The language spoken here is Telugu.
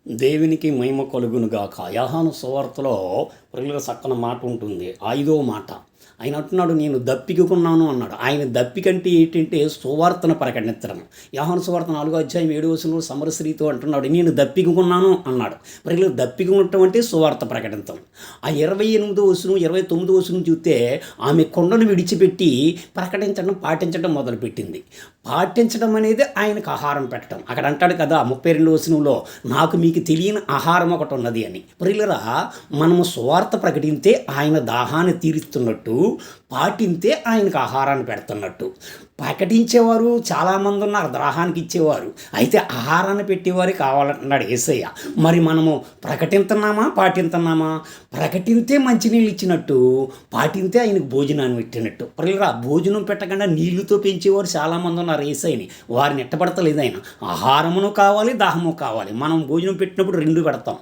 దేవునికి మహిమ కలుగునుగాక. యోహాను సువార్తలో ప్రియుల చక్కని మాట ఉంటుంది. 5వ మాట ఆయన అంటున్నాడు, నేను దప్పికున్నాను అన్నాడు. ఆయన దప్పికంటే ఏంటంటే సువార్తను ప్రకటించడం. యోహాను సువార్త 4వ అధ్యాయం 7వ వచనంలో సమరస్త్రీతో అంటున్నాడు, నేను దప్పికున్నాను అన్నాడు. ప్రియులు దప్పికుండటం అంటే సువార్త ప్రకటించడం. ఆ 28వ వచనం 29వ వచనం చూస్తే ఆమె కొండను విడిచిపెట్టి ప్రకటించడం పాటించడం మొదలుపెట్టింది. పాటించడం అనేది ఆయనకు ఆహారం పెట్టడం. అక్కడ అంటాడు కదా 32వ వచనంలో, నాకు మీకు తెలియని ఆహారం ఒకటి ఉన్నది అని. ప్రియులరా, మనము సువార్త ప్రకటింతే ఆయన దాహాన్ని తీరుస్తున్నట్టు, పాటింతే ఆయనకు ఆహారాన్ని పెడుతున్నట్టు. ప్రకటించేవారు చాలామంది ఉన్నారు, దాహానికి ఇచ్చేవారు. అయితే ఆహారాన్ని పెట్టేవారు కావాలంటున్నాడు యేసయ్య. మరి మనము ప్రకటిస్తున్నామా పాటిస్తున్నామా? ప్రకటింతే మంచినీళ్ళు ఇచ్చినట్టు, పాటింతే ఆయనకు భోజనాన్ని పెట్టినట్టు. ప్రియులరా, భోజనం పెట్టకుండా నీళ్లతో పెంచేవారు చాలామంది ఉన్నారు యేసయ్యని. వారిని ఎట్టబడతలేదు ఆయన. ఆహారమును కావాలి, దాహము కావాలి. మనం భోజనం పెట్టినప్పుడు రెండు పెడతాం.